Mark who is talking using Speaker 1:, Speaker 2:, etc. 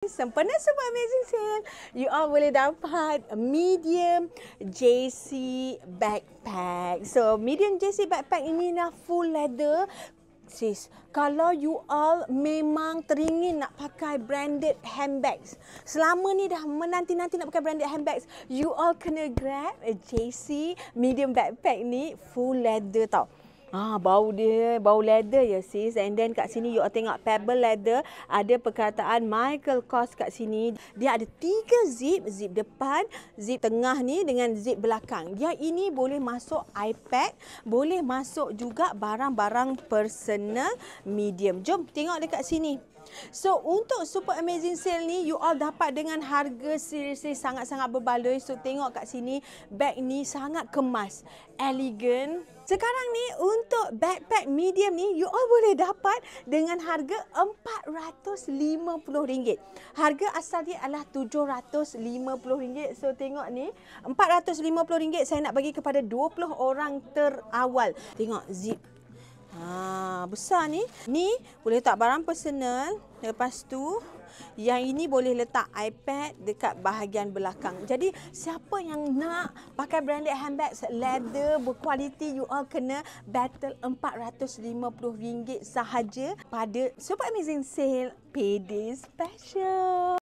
Speaker 1: Sempena Super Amazing Sale, you all boleh dapat medium JC backpack. So, medium JC backpack ini dah full leather. Sis, kalau you all memang teringin nak pakai branded handbags, selama ni dah menanti-nanti nak pakai branded handbags, you all kena grab a JC medium backpack ni full leather tau. Bau dia, bau leather ya sis. And then kat sini you all tengok pebble leather. Ada perkataan Michael Kors kat sini. Dia ada 3 zip. Zip depan, zip tengah ni dengan zip belakang. Dia ini boleh masuk iPad. Boleh masuk juga barang-barang personal medium. Jom tengok dekat sini. So, untuk Super Amazing Sale ni, you all dapat dengan harga seriously sangat-sangat berbaloi. So, tengok kat sini, bag ni sangat kemas, elegan. Sekarang ni, untuk backpack medium ni, you all boleh dapat dengan harga RM450. Harga asal dia adalah RM750. So, tengok ni, RM450 saya nak bagi kepada 20 orang terawal. Tengok, zip. Besar ni. Ni boleh letak barang personal. Lepas tu, yang ini boleh letak iPad dekat bahagian belakang. Jadi, siapa yang nak pakai branded handbags leather berkualiti, you all kena battle RM450 sahaja pada Super Amazing Sale Payday Special.